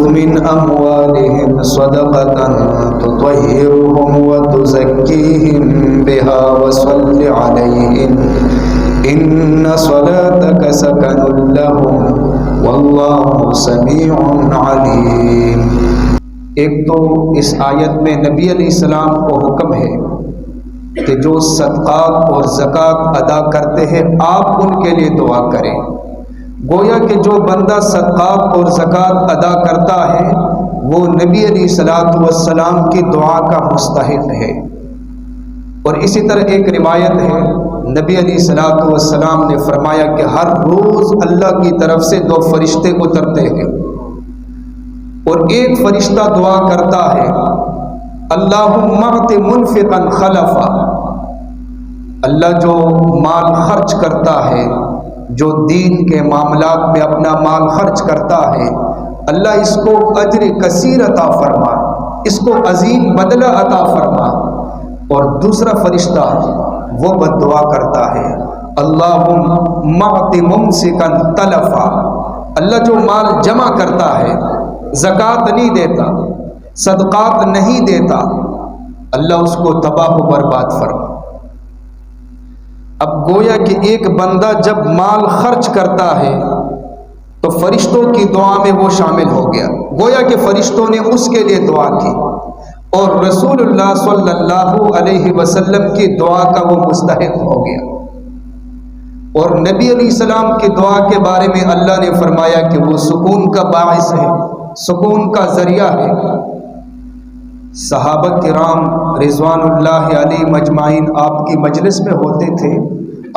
من أموالهم صدقة تطهرهم وتزكيهم بها وصل عليهم إن صلاتك سكن لهم والله سميع عليم۔ ایک تو اس آیت میں نبی علیہ السلام کو حکم ہے کہ جو صدقات اور زکوٰۃ ادا کرتے ہیں آپ ان کے لیے دعا کریں۔ گویا کہ جو بندہ صدقات اور زکوٰۃ ادا کرتا ہے وہ نبی علیہ السلام کی دعا کا مستحق ہے۔ اور اسی طرح ایک روایت ہے نبی علیہ السلام نے فرمایا کہ ہر روز اللہ کی طرف سے 2 فرشتے اترتے ہیں اور ایک فرشتہ دعا کرتا ہے اللہم اعط منفقا خلفا، اللہ جو مال خرچ کرتا ہے، جو دین کے معاملات میں اپنا مال خرچ کرتا ہے، اللہ اس کو اجر کثیر عطا فرما، اس کو عظیم بدلہ عطا فرما۔ اور دوسرا فرشتہ وہ بد دعا کرتا ہے اللہم اعط ممسکا تلفا، اللہ جو مال جمع کرتا ہے، زکوٰۃ نہیں دیتا، صدقات نہیں دیتا، اللہ اس کو تباہ و برباد فرما۔ اب گویا کہ ایک بندہ جب مال خرچ کرتا ہے تو فرشتوں کی دعا میں وہ شامل ہو گیا، گویا کہ فرشتوں نے اس کے لیے دعا کی اور رسول اللہ صلی اللہ علیہ وسلم کی دعا کا وہ مستحق ہو گیا۔ اور نبی علیہ السلام کی دعا کے بارے میں اللہ نے فرمایا کہ وہ سکون کا باعث ہے، سکون کا ذریعہ ہے۔ صحابہ کرام رضوان اللہ علیہ مجمعین آپ کی مجلس میں ہوتے تھے،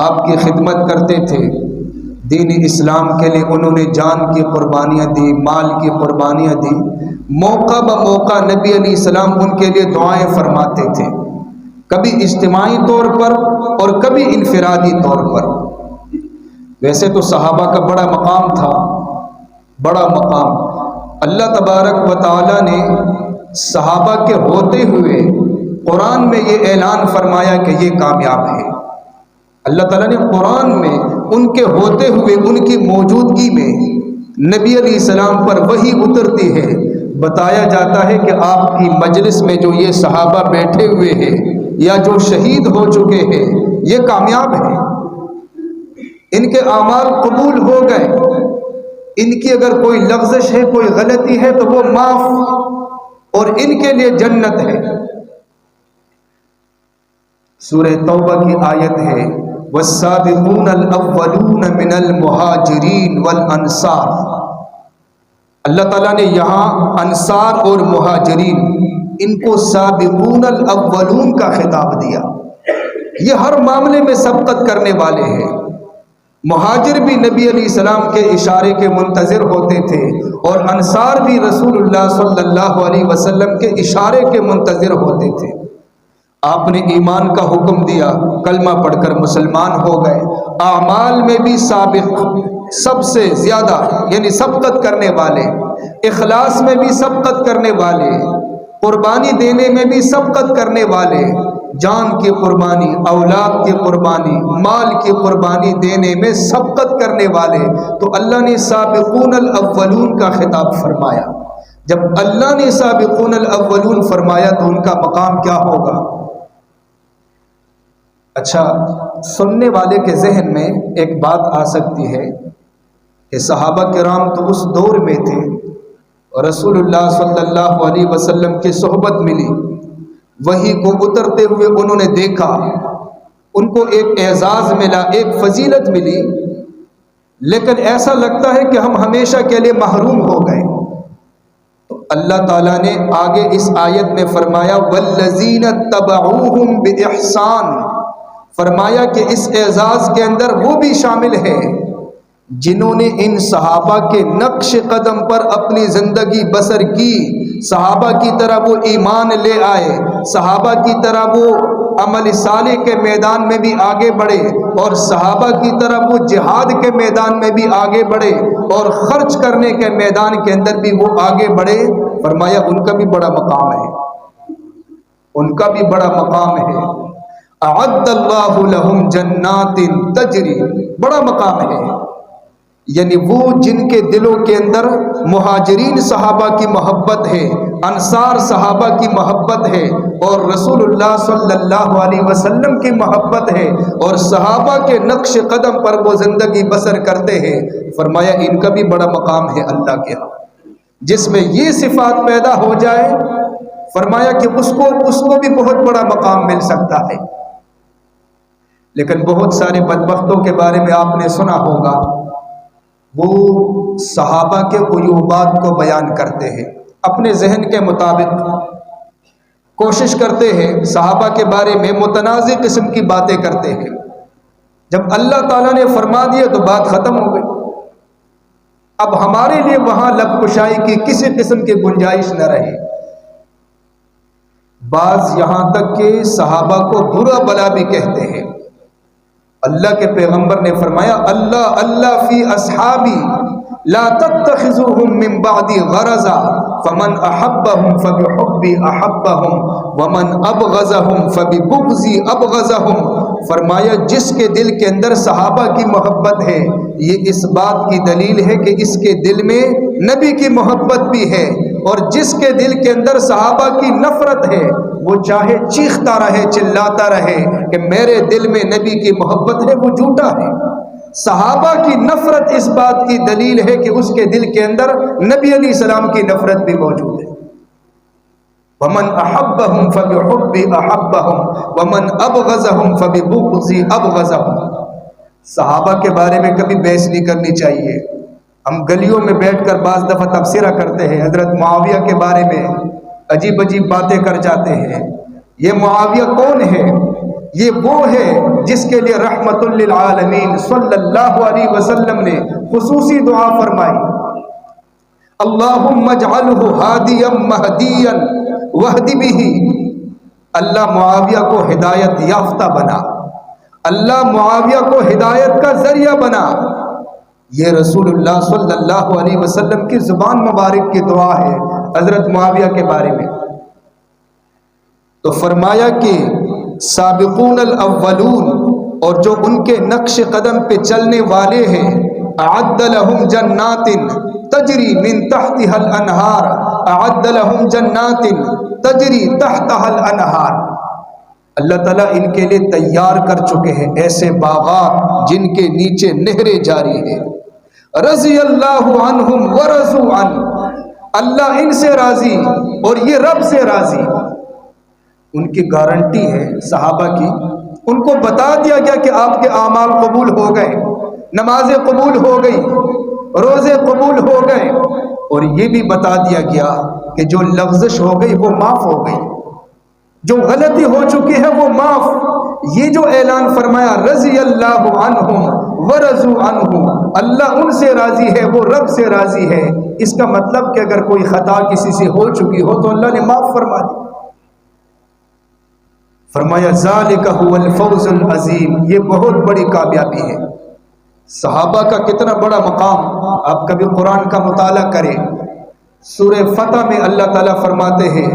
آپ کی خدمت کرتے تھے، دین اسلام کے لیے انہوں نے جان کی قربانیاں دی، مال کی قربانیاں دی، موقع بموقع نبی علیہ السلام ان کے لیے دعائیں فرماتے تھے، کبھی اجتماعی طور پر اور کبھی انفرادی طور پر۔ ویسے تو صحابہ کا بڑا مقام تھا، بڑا مقام۔ اللہ تبارک و تعالی نے صحابہ کے ہوتے ہوئے قرآن میں یہ اعلان فرمایا کہ یہ کامیاب ہے۔ اللہ تعالیٰ نے قرآن میں ان کے ہوتے ہوئے، ان کی موجودگی میں نبی علیہ السلام پر وحی اترتی ہے، بتایا جاتا ہے کہ آپ کی مجلس میں جو یہ صحابہ بیٹھے ہوئے ہیں یا جو شہید ہو چکے ہیں یہ کامیاب ہیں، ان کے اعمال قبول ہو گئے، ان کی اگر کوئی لغزش ہے، کوئی غلطی ہے تو وہ معاف، اور ان کے لیے جنت ہے۔ سورہ توبہ کی آیت ہے والسابقون الاولون من المہاجرین والانصار۔ اللہ تعالیٰ نے یہاں انصار اور مہاجرین ان کو سابقون الاولون کا خطاب دیا، یہ ہر معاملے میں سبقت کرنے والے ہیں۔ مہاجر بھی نبی علیہ السلام کے اشارے کے منتظر ہوتے تھے اور انصار بھی رسول اللہ صلی اللہ علیہ وسلم کے اشارے کے منتظر ہوتے تھے۔ آپ نے ایمان کا حکم دیا، کلمہ پڑھ کر مسلمان ہو گئے، اعمال میں بھی سابق، سب سے زیادہ یعنی سبقت کرنے والے، اخلاص میں بھی سبقت کرنے والے، قربانی دینے میں بھی سبقت کرنے والے، جان کی قربانی، اولاد کی قربانی، مال کی قربانی دینے میں سبقت کرنے والے۔ تو اللہ نے سابقون الاولون کا خطاب فرمایا۔ جب اللہ نے سابقون الاولون فرمایا تو ان کا مقام کیا ہوگا؟ اچھا، سننے والے کے ذہن میں ایک بات آ سکتی ہے کہ صحابہ کرام تو اس دور میں تھے اور رسول اللہ صلی اللہ علیہ وسلم کی صحبت ملی، وحی کو اترتے ہوئے انہوں نے دیکھا، ان کو ایک اعزاز ملا، ایک فضیلت ملی، لیکن ایسا لگتا ہے کہ ہم ہمیشہ کے لیے محروم ہو گئے۔ تو اللہ تعالیٰ نے آگے اس آیت میں فرمایا والذین اتبعوہم بإحسان، فرمایا کہ اس اعزاز کے اندر وہ بھی شامل ہے جنہوں نے ان صحابہ کے نقش قدم پر اپنی زندگی بسر کی، صحابہ کی طرح وہ ایمان لے آئے، صحابہ کی طرح وہ عمل صالح کے میدان میں بھی آگے بڑھے، اور صحابہ کی طرح وہ جہاد کے میدان میں بھی آگے بڑھے، اور خرچ کرنے کے میدان کے اندر بھی وہ آگے بڑھے۔ فرمایا ان کا بھی بڑا مقام ہے، ان کا بھی بڑا مقام ہے۔ اعد اللہ لہم جنات تجری، بڑا مقام ہے، یعنی وہ جن کے دلوں کے اندر مہاجرین صحابہ کی محبت ہے، انصار صحابہ کی محبت ہے، اور رسول اللہ صلی اللہ علیہ وسلم کی محبت ہے، اور صحابہ کے نقش قدم پر وہ زندگی بسر کرتے ہیں، فرمایا ان کا بھی بڑا مقام ہے اللہ کے ہاں۔ جس میں یہ صفات پیدا ہو جائے، فرمایا کہ اس کو بھی بہت بڑا مقام مل سکتا ہے۔ لیکن بہت سارے بدبختوں کے بارے میں آپ نے سنا ہوگا، وہ صحابہ کے عیوبات کو بیان کرتے ہیں، اپنے ذہن کے مطابق کوشش کرتے ہیں، صحابہ کے بارے میں متنازع قسم کی باتیں کرتے ہیں۔ جب اللہ تعالیٰ نے فرما دیا تو بات ختم ہو گئی، اب ہمارے لیے وہاں لب کشائی کی کسی قسم کی گنجائش نہ رہی۔ بعض یہاں تک کہ صحابہ کو برا بلا بھی کہتے ہیں۔ اللہ کے پیغمبر نے فرمایا اللہ اللہ فی اصحابی لا تتخذوهم من بعدی غرضا فمن احبهم فبحبی احبهم ومن ابغضهم فببغضی ابغضهم۔ فرمایا جس کے دل کے اندر صحابہ کی محبت ہے، یہ اس بات کی دلیل ہے کہ اس کے دل میں نبی کی محبت بھی ہے، اور جس کے دل کے اندر صحابہ کی نفرت ہے وہ چاہے چیختا رہے چلاتا رہے کہ میرے دل میں نبی کی محبت ہے، وہ جھوٹا ہے۔ صحابہ کی نفرت اس بات کی دلیل ہے کہ اس کے دل کے اندر نبی علیہ السلام کی نفرت بھی موجود ہے۔ وَمَنْ أَحَبَّهُمْ فَبِحُبِّ أَحَبَّهُمْ وَمَنْ أَبْغَضَهُمْ فَبِبُغْضِ أَبْغَضَهُمْ۔ صحابہ کے بارے میں کبھی بحث نہیں کرنی چاہیے۔ ہم گلیوں میں بیٹھ کر بعض دفعہ تبصرہ کرتے ہیں، حضرت معاویہ کے بارے میں عجیب عجیب باتیں کر جاتے ہیں۔ یہ معاویہ کون ہے؟ یہ وہ ہے جس کے لیے رحمت للعالمین صلی اللہ علیہ وسلم نے خصوصی دعا فرمائی، اللہم اجعلہ ہادیا مہدیا وہد بہ۔ اللہ معاویہ کو ہدایت یافتہ بنا، اللہ معاویہ کو ہدایت کا ذریعہ بنا۔ یہ رسول اللہ صلی اللہ علیہ وسلم کی زبان مبارک کی دعا ہے حضرت معاویہ کے بارے میں۔ تو فرمایا کہ سابقون الاولون، اور جو ان کے نقش قدم پہ چلنے والے ہیں، اعد لہم جنات تجری من تحتها الانہار، اعد لہم جنات تجری تحتها الانہار۔ اللہ تعالیٰ ان کے لیے تیار کر چکے ہیں ایسے باغات جن کے نیچے نہریں جاری ہیں۔ رضی اللہ عنہم ورضوا عنہ، اللہ ان سے راضی اور یہ رب سے راضی۔ ان کی گارنٹی ہے صحابہ کی، ان کو بتا دیا گیا کہ آپ کے اعمال قبول ہو گئے، نمازیں قبول ہو گئی، روزے قبول ہو گئے، اور یہ بھی بتا دیا گیا کہ جو لغزش ہو گئی وہ معاف ہو گئی، جو غلطی ہو چکی ہے وہ معاف۔ یہ جو اعلان فرمایا رضی اللہ عنہم ورضوا عنہ، اللہ ان سے راضی ہے، وہ رب سے راضی ہے، اس کا مطلب کہ اگر کوئی خطا کسی سے ہو چکی ہو تو اللہ نے معاف فرما دی۔ فرمایا ذالک هو الفوز العظیم، یہ بہت بڑی کامیابی ہے۔ صحابہ کا کتنا بڑا مقام، آپ کبھی قرآن کا مطالعہ کریں، سورہ فتح میں اللہ تعالیٰ فرماتے ہیں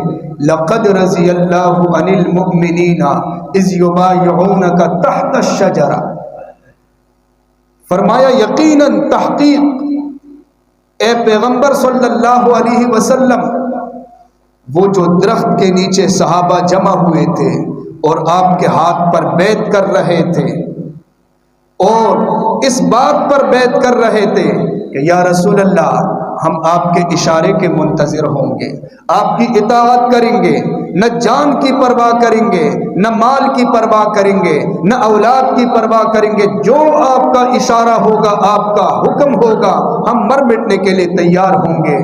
لقد رضی اللہ عن المؤمنین اذ یبایعونک تحت الشجرہ۔ فرمایا یقیناً تحقیق اے پیغمبر صلی اللہ علیہ وسلم، وہ جو درخت کے نیچے صحابہ جمع ہوئے تھے اور آپ کے ہاتھ پر بیعت کر رہے تھے، اور اس بات پر بیعت کر رہے تھے کہ یا رسول اللہ ہم آپ کے اشارے کے منتظر ہوں گے، آپ کی اطاعت کریں گے، نہ جان کی پرواہ کریں گے، نہ مال کی پرواہ کریں گے، نہ اولاد کی پرواہ کریں گے، جو آپ کا اشارہ ہوگا، آپ کا حکم ہوگا، ہم مر مٹنے کے لیے تیار ہوں گے۔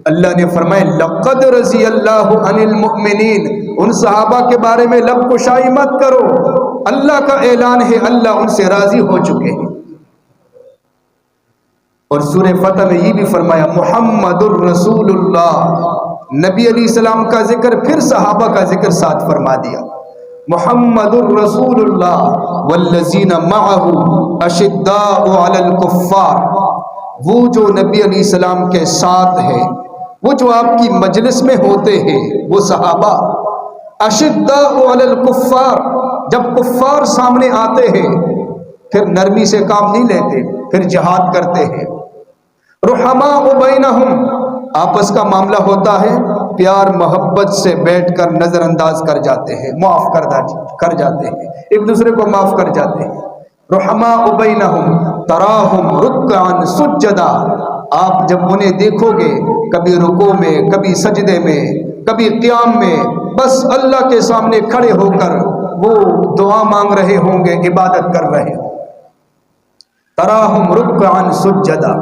اللہ نے فرمایا لقد رضی اللہ عن المؤمنین، ان صحابہ کے بارے میں لب کشائی مت کرو، اللہ کا اعلان ہے اللہ ان سے راضی ہو چکے ہیں۔ اور سورہ فتح میں یہ بھی فرمایا محمد الرسول اللہ، نبی علیہ السلام کا ذکر پھر صحابہ کا ذکر ساتھ فرما دیا، محمد الرسول اللہ والذین معہ اشداء علی الکفار، وہ جو نبی علیہ السلام کے ساتھ ہے، وہ جو آپ کی مجلس میں ہوتے ہیں، وہ صحابہ اشداء علی الکفار، جب کفار سامنے آتے ہیں پھر نرمی سے کام نہیں لیتے، پھر جہاد کرتے ہیں، رحماء بینہم، آپس کا معاملہ ہوتا ہے، پیار محبت سے بیٹھ کر نظر انداز کر جاتے ہیں، معاف کر جاتے ہیں، ایک دوسرے کو معاف کر جاتے ہیں۔ رحماء بینہم تراہم رکعا سجدا، آپ جب انہیں دیکھو گے کبھی رکوع میں، کبھی سجدے میں، کبھی قیام میں، بس اللہ کے سامنے کھڑے ہو کر وہ دعا مانگ رہے ہوں گے، عبادت کر رہے ہوں۔ تراہم رکعا سجدا،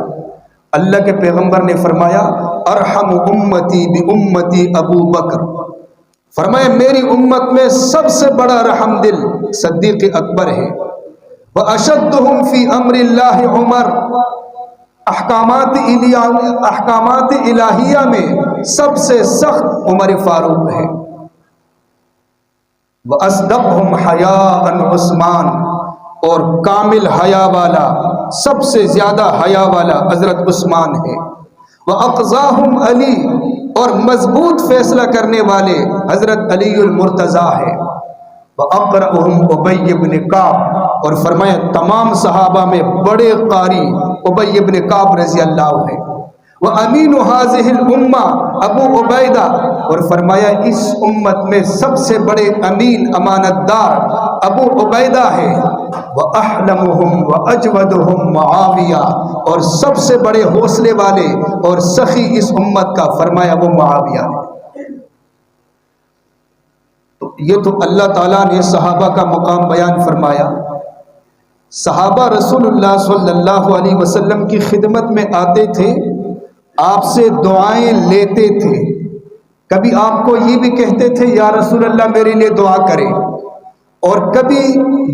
اللہ کے پیغمبر نے فرمایا ارحم امتی بامتی ابو بکر، فرمایا میری امت میں سب سے بڑا رحم دل صدیق اکبر ہے، واشدہم فی امر اللہ عمر، احکامات الہیہ میں سب سے سخت عمر فاروق ہے، واصدقہم حیاء عثمان، اور کامل حیا والا، سب سے زیادہ حیا والا حضرت عثمان ہے، وَأَقْضَاهُمْ علی، اور مضبوط فیصلہ کرنے والے حضرت علی المرتضیٰ ہے، وَأَقْرَأُهُمْ ابی بن کعب، اور فرمایا تمام صحابہ میں بڑے قاری ابی بن کعب رضی اللہ ہے، وَأَمِينُ هَذِهِ الْأُمَّةِ ابو عبیدہ، اور فرمایا اس امت میں سب سے بڑے امین امانت دار ابو عبیدہ ہے، وَأَحْلَمُهُمْ وَأَجْوَدُهُمْ معاویہ، اور سب سے بڑے حوصلے والے اور سخی اس امت کا فرمایا وہ معاویہ ہے۔ تو یہ تو اللہ تعالیٰ نے صحابہ کا مقام بیان فرمایا۔ صحابہ رسول اللہ صلی اللہ علیہ وسلم کی خدمت میں آتے تھے، آپ سے دعائیں لیتے تھے، کبھی آپ کو یہ بھی کہتے تھے یا رسول اللہ میرے لیے دعا کرے، اور کبھی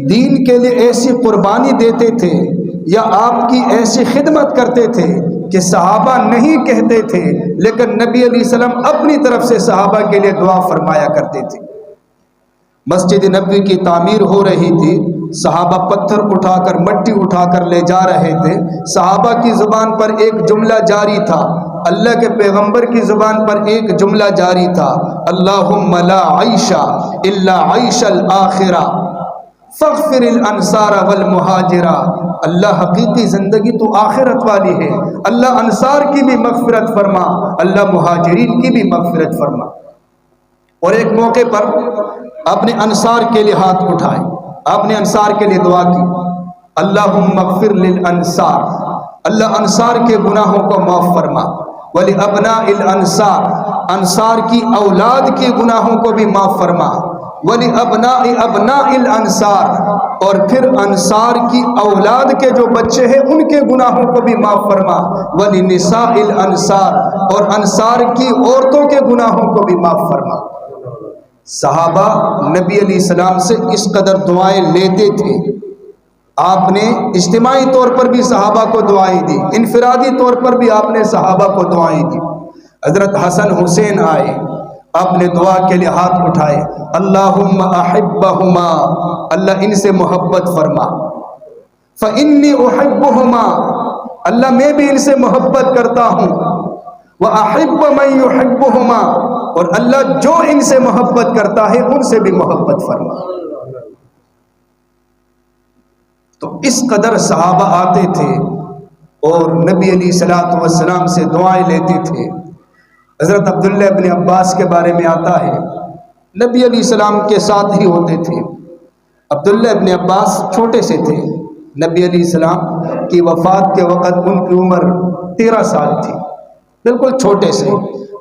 دین کے لیے ایسی قربانی دیتے تھے یا آپ کی ایسی خدمت کرتے تھے کہ صحابہ نہیں کہتے تھے، لیکن نبی علیہ السلام اپنی طرف سے صحابہ کے لیے دعا فرمایا کرتے تھے۔ مسجد نبوی کی تعمیر ہو رہی تھی، صحابہ پتھر اٹھا کر مٹی اٹھا کر لے جا رہے تھے، صحابہ کی زبان پر ایک جملہ جاری تھا، اللہ کے پیغمبر کی زبان پر ایک جملہ جاری تھا، اللہم لا عیش الا عیش الآخرہ فاغفر الانصار والمہاجرہ، اللہ حقیقی زندگی تو آخرت والی ہے، اللہ انصار کی بھی مغفرت فرما، اللہ مہاجرین کی بھی مغفرت فرما۔ اور ایک موقع پر آپ نے انصار کے لیے ہاتھ اٹھائے، آپ نے انصار کے لیے دعا کی، اللہم اغفر للانصار، اللہ انصار کے گناہوں کو معاف فرما، ولابناء الانصار، انصار کی اولاد کے گناہوں کو بھی معاف فرما، ولابناء ابناء الانصار، اور پھر انصار کی اولاد کے جو بچے ہیں ان کے گناہوں کو بھی معاف فرما، ولنساء الانصار، اور انصار کی عورتوں کے گناہوں کو بھی معاف فرما۔ صحابہ نبی علیہ السلام سے اس قدر دعائیں لیتے تھے، آپ نے اجتماعی طور پر بھی صحابہ کو دعائیں دی، انفرادی طور پر بھی آپ نے صحابہ کو دعائیں دی۔ حضرت حسن حسین آئے، آپ نے دعا کے لیے ہاتھ اٹھائے، اللہم احبہما، اللہ ان سے محبت فرما، فانی احبہما، اللہ میں بھی ان سے محبت کرتا ہوں، وَأَحِبَّ مَن يُحِبُّهُمَا، اور اللہ جو ان سے محبت کرتا ہے ان سے بھی محبت فرما۔ تو اس قدر صحابہ آتے تھے اور نبی علیہ السلام سے دعائیں لیتے تھے۔ حضرت عبداللہ ابن عباس کے بارے میں آتا ہے، نبی علیہ السلام کے ساتھ ہی ہوتے تھے۔ عبداللہ ابن عباس چھوٹے سے تھے، نبی علیہ السلام کی وفات کے وقت ان کی عمر 13 سال تھی، بالکل چھوٹے سے،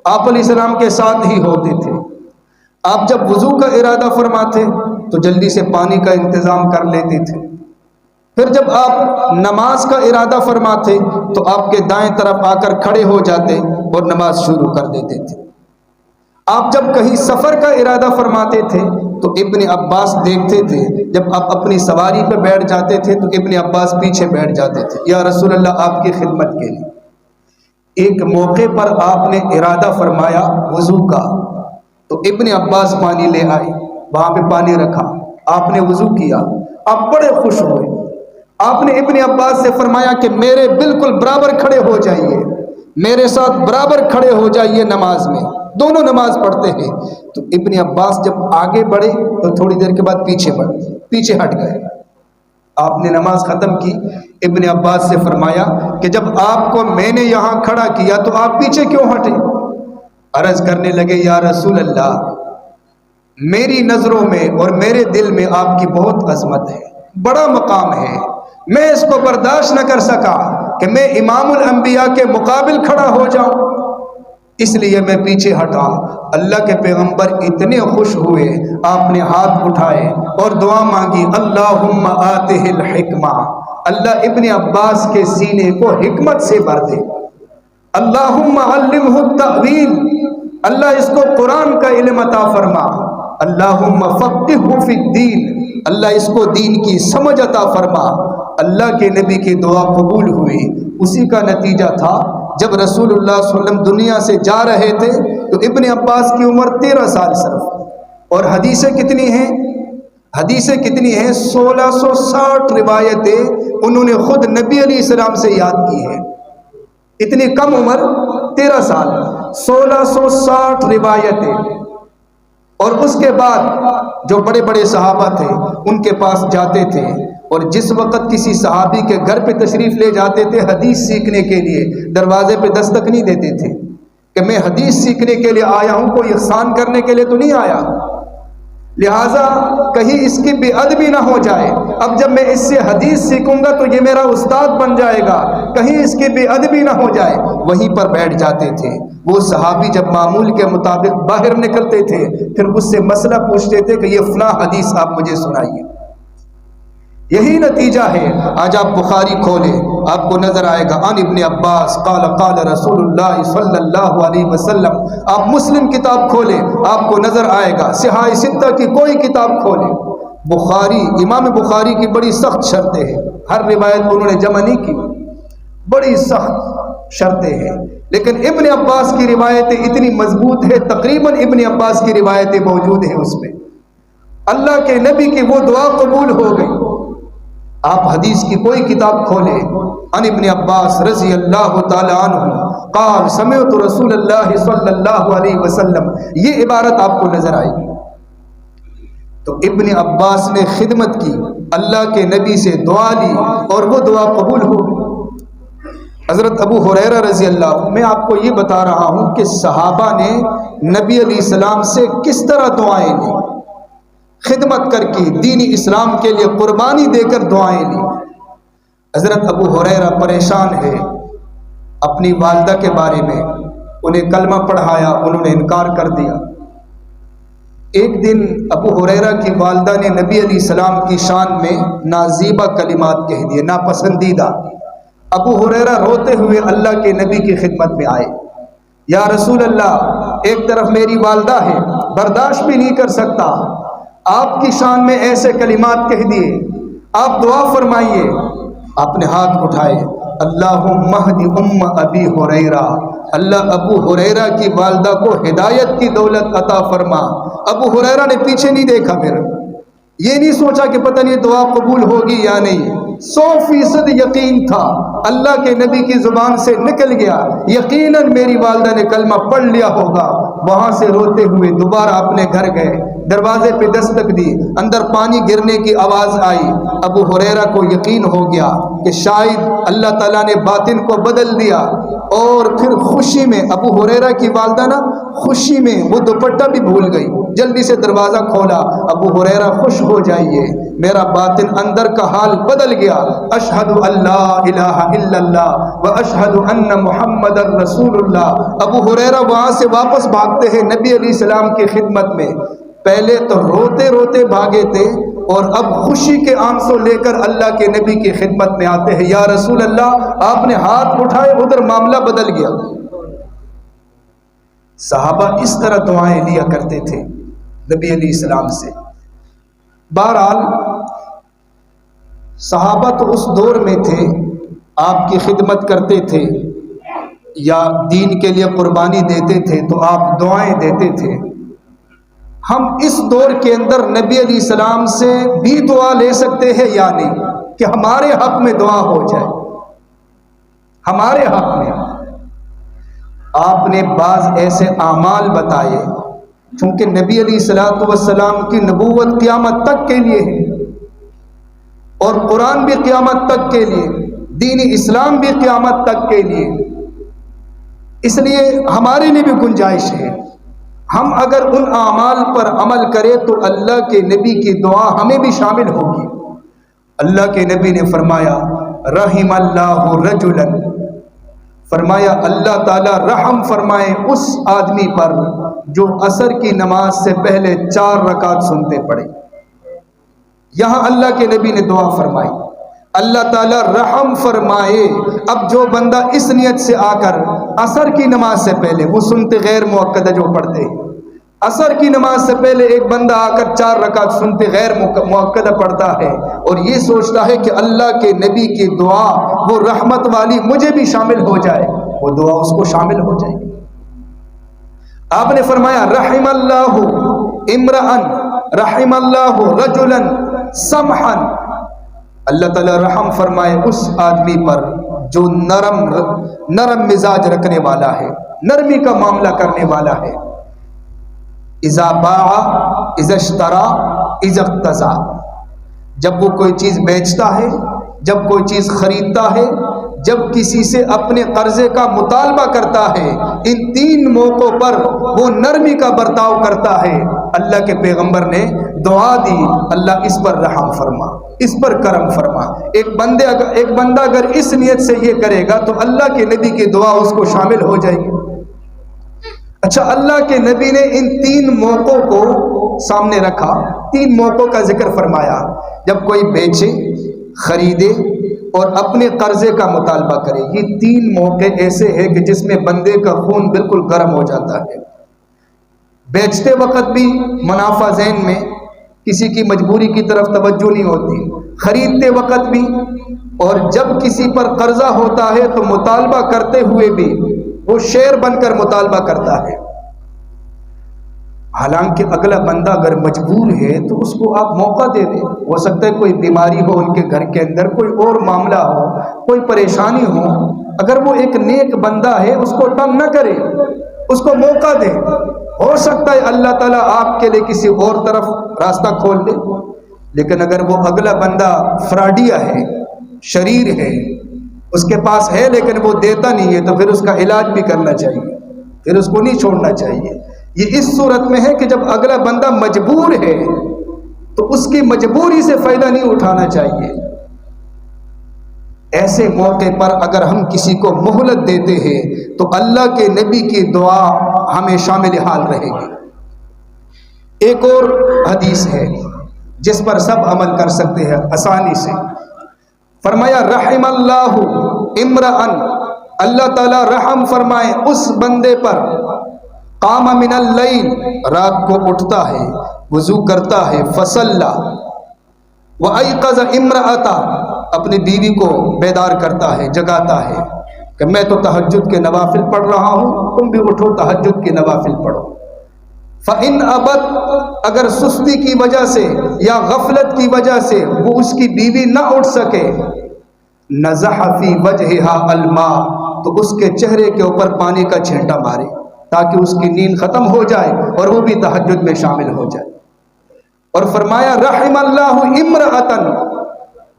آپ علیہ السلام کے ساتھ ہی ہوتے تھے۔ آپ جب وضو کا ارادہ فرماتے تو جلدی سے پانی کا انتظام کر لیتے تھے، پھر جب آپ نماز کا ارادہ فرماتے تو آپ کے دائیں طرف آ کر کھڑے ہو جاتے اور نماز شروع کر دیتے تھے۔ آپ جب کہیں سفر کا ارادہ فرماتے تھے تو ابن عباس دیکھتے تھے، جب آپ اپنی سواری پہ بیٹھ جاتے تھے تو ابن عباس پیچھے بیٹھ جاتے تھے، یا رسول اللہ آپ کی خدمت کے لیے۔ ایک موقع پر آپ نے ارادہ فرمایا وضو کا، تو ابن عباس پانی لے آئے، وہاں پہ پانی رکھا، آپ نے وضو کیا، آپ بڑے خوش ہوئے، آپ نے ابن عباس سے فرمایا کہ میرے بالکل برابر کھڑے ہو جائیے، میرے ساتھ برابر کھڑے ہو جائیے نماز میں، دونوں نماز پڑھتے ہیں۔ تو ابن عباس جب آگے بڑھے تو تھوڑی دیر کے بعد پیچھے ہٹ گئے۔ آپ نے نماز ختم کی، ابن عباس سے فرمایا کہ جب آپ کو میں نے یہاں کھڑا کیا تو آپ پیچھے کیوں ہٹے؟ عرض کرنے لگے یا رسول اللہ، میری نظروں میں اور میرے دل میں آپ کی بہت عظمت ہے، بڑا مقام ہے، میں اس کو برداشت نہ کر سکا کہ میں امام الانبیاء کے مقابل کھڑا ہو جاؤں، اس لیے میں پیچھے ہٹا۔ اللہ کے پیغمبر اتنے خوش ہوئے، آپ نے ہاتھ اٹھائے اور دعا مانگی، اللہم آتہ الحکمہ، اللہ ابن عباس کے سینے کو حکمت سے بھر دے، اللہم علمہ التأویل، اللہ اس کو قرآن کا علم عطا فرما، اللہم فقہہ فی الدین، اللہ اس کو دین کی سمجھ عطا فرما۔ اللہ کے نبی کی دعا قبول ہوئی۔ اسی کا نتیجہ تھا جب رسول اللہ صلی اللہ علیہ وسلم دنیا سے جا رہے تھے تو ابن عباس کی عمر 13 سال صرف، اور حدیثیں کتنی ہیں؟ حدیثیں کتنی ہیں؟ 1660 روایتیں انہوں نے خود نبی علیہ السلام سے یاد کی ہیں۔ اتنی کم عمر، 13 سال، 1660 روایتیں۔ اور اس کے بعد جو بڑے بڑے صحابہ تھے ان کے پاس جاتے تھے، اور جس وقت کسی صحابی کے گھر پہ تشریف لے جاتے تھے حدیث سیکھنے کے لیے، دروازے پہ دستک نہیں دیتے تھے کہ میں حدیث سیکھنے کے لیے آیا ہوں، کوئی احسان کرنے کے لیے تو نہیں آیا، لہٰذا کہیں اس کی بے ادبی نہ ہو جائے، اب جب میں اس سے حدیث سیکھوں گا تو یہ میرا استاد بن جائے گا، کہیں اس کی بے ادبی نہ ہو جائے، وہیں پر بیٹھ جاتے تھے۔ وہ صحابی جب معمول کے مطابق باہر نکلتے تھے پھر اس سے مسئلہ پوچھتے تھے کہ یہ فلاں حدیث آپ مجھے سنائیے۔ یہی نتیجہ ہے۔ آج آپ بخاری کھولیں، آپ کو نظر آئے گا عن ابن عباس قال قال رسول اللہ صلی اللہ علیہ وسلم۔ آپ مسلم کتاب کھولیں، آپ کو نظر آئے گا، صحاح ستہ کی کوئی کتاب کھولیں، بخاری، امام بخاری کی بڑی سخت شرطیں ہیں، ہر روایت انہوں نے جمع نہیں کی، بڑی سخت شرطیں ہیں، لیکن ابن عباس کی روایتیں اتنی مضبوط ہے، تقریباً ابن عباس کی روایتیں موجود ہیں اس میں۔ اللہ کے نبی کی وہ دعا قبول ہو گئی۔ آپ حدیث کی کوئی کتاب کھولیں، عن ابن عباس رضی اللہ تعالی عنہ قال سمعت رسول اللہ صلی اللہ علیہ وسلم، یہ عبارت آپ کو نظر آئے گی۔ تو ابن عباس نے خدمت کی، اللہ کے نبی سے دعا لی اور وہ دعا قبول ہو گئی۔ حضرت ابو ہریرہ رضی اللہ، میں آپ کو یہ بتا رہا ہوں کہ صحابہ نے نبی علیہ السلام سے کس طرح دعائیں لی، خدمت کر کی، دین اسلام کے لیے قربانی دے کر دعائیں لی۔ حضرت ابو ہریرہ پریشان ہے اپنی والدہ کے بارے میں، انہیں کلمہ پڑھایا، انہوں نے انکار کر دیا۔ ایک دن ابو ہریرہ کی والدہ نے نبی علیہ السلام کی شان میں نازیبہ کلمات کہہ دیے، ناپسندیدہ۔ ابو ہریرہ روتے ہوئے اللہ کے نبی کی خدمت میں آئے، یا رسول اللہ، ایک طرف میری والدہ ہے، برداشت بھی نہیں کر سکتا، آپ کی شان میں ایسے کلمات کہہ دیے، آپ دعا فرمائیے۔ آپ نے ہاتھ اٹھائے، اللہم اہد ام ابی ہریرہ، اللہ ابو ہریرہ کی والدہ کو ہدایت کی دولت عطا فرما۔ ابو ہریرہ نے پیچھے نہیں دیکھا، پھر یہ نہیں سوچا کہ پتہ نہیں دعا قبول ہوگی یا نہیں، 100% یقین تھا، اللہ کے نبی کی زبان سے نکل گیا، یقیناً میری والدہ نے کلمہ پڑھ لیا ہوگا۔ وہاں سے روتے ہوئے دوبارہ اپنے گھر گئے، دروازے پہ دستک دی، اندر پانی گرنے کی آواز آئی۔ ابو ہریرہ کو یقین ہو گیا کہ شاید اللہ تعالیٰ نے باطن کو بدل دیا، اور پھر خوشی میں ابو ہریرہ کی والدہ نا خوشی میں وہ دوپٹہ بھی بھول گئی، جلدی سے دروازہ کھولا، ابو ہریرہ خوش ہو جائیے، میرا باطن اندر کا حال بدل گیا، اشہد ان لا الہ الا اللہ و اشہد ان محمد رسول اللہ۔ ابو ہریرہ وہاں سے واپس بھاگتے ہیں نبی علیہ السلام کی خدمت میں، پہلے تو روتے روتے بھاگے تھے اور اب خوشی کے آنسو لے کر اللہ کے نبی کی خدمت میں آتے ہیں، یا رسول اللہ، آپ نے ہاتھ اٹھائے، ادھر معاملہ بدل گیا۔ صحابہ اس طرح دعائیں لیا کرتے تھے نبی علیہ السلام سے۔ بہرحال صحابہ تو اس دور میں تھے، آپ کی خدمت کرتے تھے یا دین کے لیے قربانی دیتے تھے تو آپ دعائیں دیتے تھے۔ ہم اس دور کے اندر نبی علیہ السلام سے بھی دعا لے سکتے ہیں یا نہیں، کہ ہمارے حق میں دعا ہو جائے، ہمارے حق میں۔ آپ نے بعض ایسے اعمال بتائے چونکہ نبی علیہ السلام کی نبوت قیامت تک کے لیے ہے، اور قرآن بھی قیامت تک کے لیے، دین اسلام بھی قیامت تک کے لیے۔ اس لیے ہمارے لیے بھی گنجائش ہے، ہم اگر ان اعمال پر عمل کریں تو اللہ کے نبی کی دعا ہمیں بھی شامل ہوگی۔ اللہ کے نبی نے فرمایا رحم اللہ رجلا، فرمایا اللہ تعالیٰ رحم فرمائے اس آدمی پر جو عصر کی نماز سے پہلے 4 رکعت سنتے پڑے۔ یہاں اللہ کے نبی نے دعا فرمائی اللہ تعالیٰ رحم فرمائے۔ اب جو بندہ اس نیت سے آ کر عصر کی نماز سے پہلے، وہ سنتے غیر مؤکدہ جو پڑھتے ہیں، عصر کی نماز سے پہلے ایک بندہ آ کر 4 رکعت سنتے غیر مؤکدہ پڑھتا ہے اور یہ سوچتا ہے کہ اللہ کے نبی کی دعا وہ رحمت والی مجھے بھی شامل ہو جائے، وہ دعا اس کو شامل ہو جائے گی۔ آپ نے فرمایا رحم اللہ امرأن رحم اللہ رجلا سمحا، اللہ تعالیٰ رحم فرمائے اس آدمی پر جو نرم مزاج رکھنے والا ہے، نرمی کا معاملہ کرنے والا ہے۔ اذا باع اذا اشترى اذا اقتضى، جب وہ کوئی چیز بیچتا ہے، جب کوئی چیز خریدتا ہے، جب کسی سے اپنے قرضے کا مطالبہ کرتا ہے، ان 3 موقعوں پر وہ نرمی کا برتاؤ کرتا ہے۔ اللہ کے پیغمبر نے دعا دی اللہ اس پر رحم فرما، اس پر کرم فرما۔ ایک بندہ اگر اس نیت سے یہ کرے گا تو اللہ کے نبی کی دعا اس کو شامل ہو جائے گی۔ اچھا، اللہ کے نبی نے ان 3 موقعوں کو سامنے رکھا، 3 موقعوں کا ذکر فرمایا۔ جب کوئی بیچے، خریدے اور اپنے قرضے کا مطالبہ کرے، یہ 3 موقع ایسے ہیں کہ جس میں بندے کا خون بالکل گرم ہو جاتا ہے۔ بیچتے وقت بھی منافع ذہن میں، کسی کی مجبوری کی طرف توجہ نہیں ہوتی، خریدتے وقت بھی، اور جب کسی پر قرضہ ہوتا ہے تو مطالبہ کرتے ہوئے بھی وہ شیر بن کر مطالبہ کرتا ہے۔ حالانکہ اگلا بندہ اگر مجبور ہے تو اس کو آپ موقع دے دیں، ہو سکتا ہے کوئی بیماری ہو ان کے گھر کے اندر، کوئی اور معاملہ ہو، کوئی پریشانی ہو، اگر وہ ایک نیک بندہ ہے اس کو تنگ نہ کرے، اس کو موقع دے، ہو سکتا ہے اللہ تعالیٰ آپ کے لیے کسی اور طرف راستہ کھول دے۔ لیکن اگر وہ اگلا بندہ فراڈیا ہے، شریر ہے، اس کے پاس ہے لیکن وہ دیتا نہیں ہے، تو پھر اس کا علاج بھی کرنا چاہیے، پھر اس کو نہیں چھوڑنا چاہیے۔ یہ اس صورت میں ہے کہ جب اگلا بندہ مجبور ہے تو اس کی مجبوری سے فائدہ نہیں اٹھانا چاہیے۔ ایسے موقع پر اگر ہم کسی کو مہلت دیتے ہیں تو اللہ کے نبی کی دعا ہمیں شامل حال رہے گی۔ ایک اور حدیث ہے جس پر سب عمل کر سکتے ہیں آسانی سے، فرمایا رحم اللہ امرأن، اللہ تعالیٰ رحم فرمائے اس بندے پر قام من اللیل، رات کو اٹھتا ہے، وضو کرتا ہے، فصلی وایقظ امرأتا، اپنی بیوی کو بیدار کرتا ہے، جگاتا ہے کہ میں تو تہجد کے نوافل پڑھ رہا ہوں، تم بھی اٹھو تہجد کے نوافل پڑھو۔ فَإِنْ أَبَتْ، اگر سستی کی وجہ سے یا غفلت کی وجہ سے وہ اس کی بیوی نہ اٹھ سکے، نزح فی وجہہا الماء، تو اس کے چہرے کے اوپر پانی کا چھینٹا مارے تاکہ اس کی نیند ختم ہو جائے اور وہ بھی تہجد میں شامل ہو جائے۔ اور فرمایا رحم اللہ امرأتن،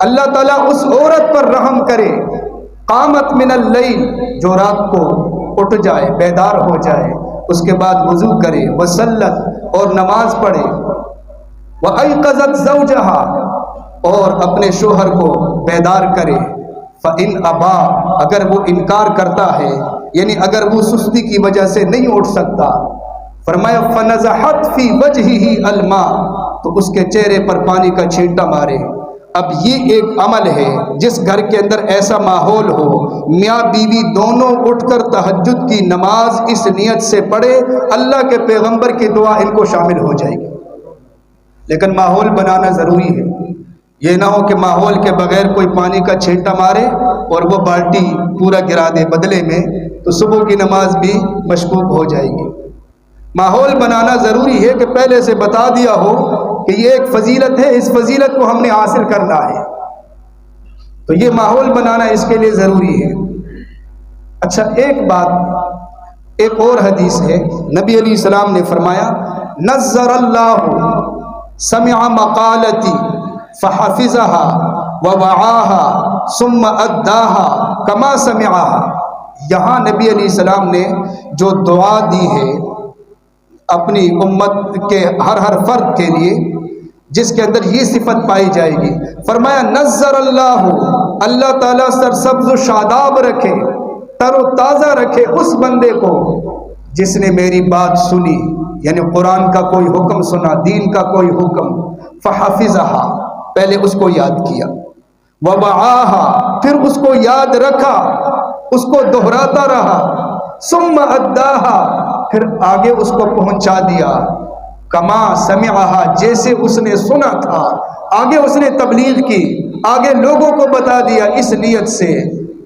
اللہ تعالیٰ اس عورت پر رحم کرے قامت من اللیل، جو رات کو اٹھ جائے، بیدار ہو جائے، اس کے بعد وضو کرے، وصلت، اور نماز پڑھے، وایقظت زوجہا، اور اپنے شوہر کو بیدار کرے۔ فَإِنْ أَبَا، اگر وہ انکار کرتا ہے، یعنی اگر وہ سستی کی وجہ سے نہیں اٹھ سکتا، فرمایا فَنَزَحَتْ فِي وَجْهِهِ الْمَاء، تو اس کے چہرے پر پانی کا چھینٹا مارے۔ اب یہ ایک عمل ہے جس گھر کے اندر ایسا ماحول ہو، میاں بیوی دونوں اٹھ کر تہجد کی نماز اس نیت سے پڑھے، اللہ کے پیغمبر کی دعا ان کو شامل ہو جائے گی۔ لیکن ماحول بنانا ضروری ہے، یہ نہ ہو کہ ماحول کے بغیر کوئی پانی کا چھینٹا مارے اور وہ بالٹی پورا گرا دے بدلے میں، تو صبح کی نماز بھی مشکوک ہو جائے گی۔ ماحول بنانا ضروری ہے کہ پہلے سے بتا دیا ہو کہ یہ ایک فضیلت ہے، اس فضیلت کو ہم نے حاصل کرنا ہے، تو یہ ماحول بنانا اس کے لیے ضروری ہے۔ اچھا، ایک بات، ایک اور حدیث ہے، نبی علیہ السلام نے فرمایا نظر اللہ سمع مقالتی فحفظها ووعاها ثم اداها كما سمعها۔ یہاں نبی علیہ السلام نے جو دعا دی ہے اپنی امت کے ہر فرد کے لیے، جس کے اندر یہ صفت پائی جائے گی، فرمایا نظر اللہ تعالیٰ سرسبز و شاداب رکھے، تر و تازہ رکھے اس بندے کو جس نے میری بات سنی، یعنی قرآن کا کوئی حکم سنا، دین کا کوئی حکم، فحفظها، پہلے اس کو یاد کیا، ووعاها، پھر اس کو یاد رکھا، اس کو دہراتا رہا، ثم اداها، پھر آگے اس کو پہنچا دیا، کما سمعها، جیسے اس نے سنا تھا، آگے اس نے تبلیغ کی، آگے لوگوں کو بتا دیا۔ اس نیت سے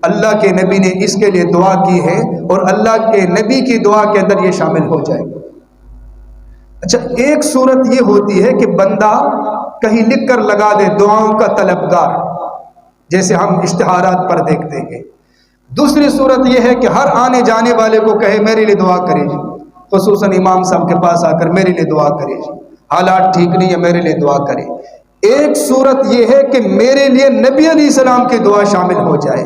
اللہ کے نبی نے اس کے لیے دعا کی ہے، اور اللہ کے نبی کی دعا کے اندر یہ شامل ہو جائے گا۔ اچھا، ایک صورت یہ ہوتی ہے کہ بندہ کہیں لکھ کر لگا دے دعاؤں کا طلبگار، جیسے ہم اشتہارات پر دیکھتے ہیں۔ دوسری صورت یہ ہے کہ ہر آنے جانے والے کو کہے میرے لیے دعا کرے جی، خصوصاً امام صاحب کے پاس آ کر میرے لیے دعا کرے جی، حالات ٹھیک نہیں ہے میرے لیے دعا کرے۔ ایک صورت یہ ہے کہ میرے لیے نبی علیہ السلام کی دعا شامل ہو جائے۔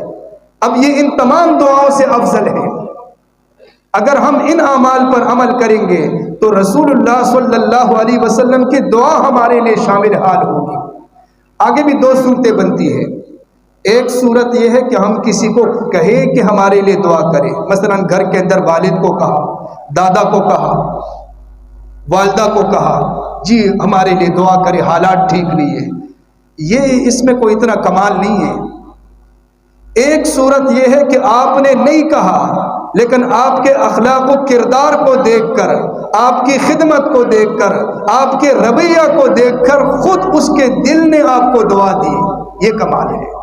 اب یہ ان تمام دعاؤں سے افضل ہے۔ اگر ہم ان اعمال پر عمل کریں گے تو رسول اللہ صلی اللہ علیہ وسلم کی دعا ہمارے لیے شامل حال ہوگی۔ آگے بھی دو صورتیں بنتی ہیں۔ ایک صورت یہ ہے کہ ہم کسی کو کہیں کہ ہمارے لیے دعا کرے، مثلا گھر کے اندر والد کو کہا، دادا کو کہا، والدہ کو کہا جی ہمارے لیے دعا کرے، حالات ٹھیک نہیں ہے، یہ اس میں کوئی اتنا کمال نہیں ہے۔ ایک صورت یہ ہے کہ آپ نے نہیں کہا، لیکن آپ کے اخلاق و کردار کو دیکھ کر، آپ کی خدمت کو دیکھ کر، آپ کے رویہ کو دیکھ کر خود اس کے دل نے آپ کو دعا دی، یہ کمال ہے۔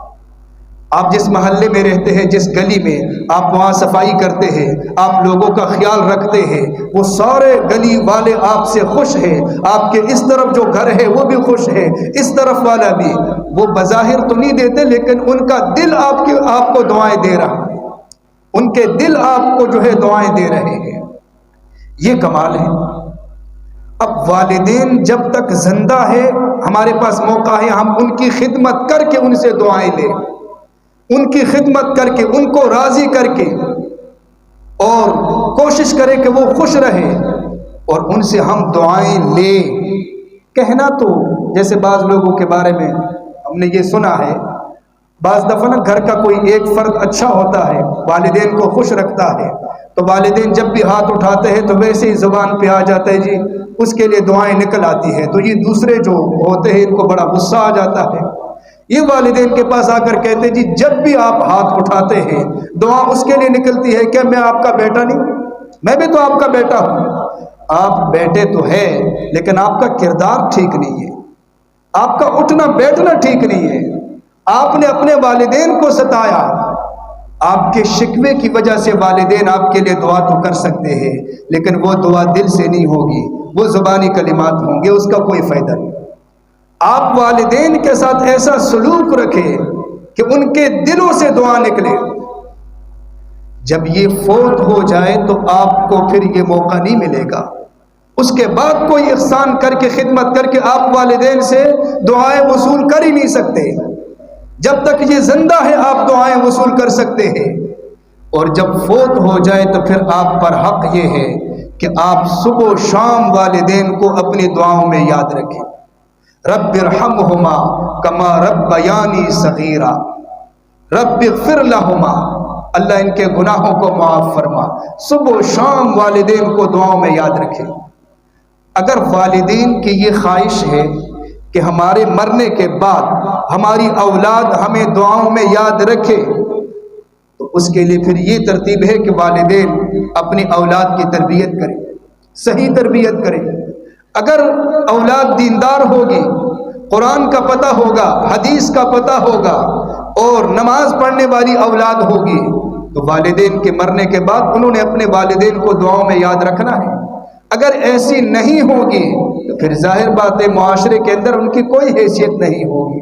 آپ جس محلے میں رہتے ہیں، جس گلی میں، آپ وہاں صفائی کرتے ہیں، آپ لوگوں کا خیال رکھتے ہیں، وہ سارے گلی والے آپ سے خوش ہیں، آپ کے اس طرف جو گھر ہے وہ بھی خوش ہے، اس طرف والا بھی، وہ بظاہر تو نہیں دیتے لیکن ان کا دل آپ کو دعائیں دے رہا ہے، ان کے دل آپ کو جو ہے دعائیں دے رہے ہیں، یہ کمال ہے۔ اب والدین جب تک زندہ ہے ہمارے پاس موقع ہے ہم ان کی خدمت کر کے ان سے دعائیں لیں، ان کی خدمت کر کے، ان کو راضی کر کے، اور کوشش کریں کہ وہ خوش رہے، اور ان سے ہم دعائیں لیں۔ کہنا تو جیسے بعض لوگوں کے بارے میں ہم نے یہ سنا ہے، بعض دفعہ نا گھر کا کوئی ایک فرد اچھا ہوتا ہے، والدین کو خوش رکھتا ہے، تو والدین جب بھی ہاتھ اٹھاتے ہیں تو ویسے ہی زبان پہ آ جاتا ہے جی اس کے لیے دعائیں نکل آتی ہے، تو یہ دوسرے جو ہوتے ہیں ان کو بڑا غصہ آ جاتا ہے۔ یہ والدین کے پاس آ کر کہتے جی جب بھی آپ ہاتھ اٹھاتے ہیں دعا اس کے لیے نکلتی ہے، کیا میں آپ کا بیٹا نہیں؟ میں بھی تو آپ کا بیٹا ہوں۔ آپ بیٹے تو ہے لیکن آپ کا کردار ٹھیک نہیں ہے، آپ کا اٹھنا بیٹھنا ٹھیک نہیں ہے، آپ نے اپنے والدین کو ستایا، آپ کے شکوے کی وجہ سے والدین آپ کے لیے دعا تو کر سکتے ہیں لیکن وہ دعا دل سے نہیں ہوگی، وہ زبانی کلمات ہوں گے، اس کا کوئی فائدہ نہیں۔ آپ والدین کے ساتھ ایسا سلوک رکھیں کہ ان کے دلوں سے دعا نکلے۔ جب یہ فوت ہو جائے تو آپ کو پھر یہ موقع نہیں ملے گا، اس کے بعد کوئی احسان کر کے خدمت کر کے آپ والدین سے دعائیں وصول کر ہی نہیں سکتے۔ جب تک یہ زندہ ہے آپ دعائیں وصول کر سکتے ہیں، اور جب فوت ہو جائے تو پھر آپ پر حق یہ ہے کہ آپ صبح و شام والدین کو اپنی دعاؤں میں یاد رکھیں۔ رب ارحمہما کما ربیانی صغیرا، رب اغفر لہما، اللہ ان کے گناہوں کو معاف فرما۔ صبح و شام والدین کو دعاؤں میں یاد رکھیں۔ اگر والدین کی یہ خواہش ہے کہ ہمارے مرنے کے بعد ہماری اولاد ہمیں دعاؤں میں یاد رکھے تو اس کے لیے پھر یہ ترتیب ہے کہ والدین اپنی اولاد کی تربیت کریں، صحیح تربیت کریں۔ اگر اولاد دیندار ہوگی، قرآن کا پتہ ہوگا، حدیث کا پتہ ہوگا اور نماز پڑھنے والی اولاد ہوگی تو والدین کے مرنے کے بعد انہوں نے اپنے والدین کو دعاؤں میں یاد رکھنا ہے۔ اگر ایسی نہیں ہوگی تو پھر ظاہر بات ہے معاشرے کے اندر ان کی کوئی حیثیت نہیں ہوگی۔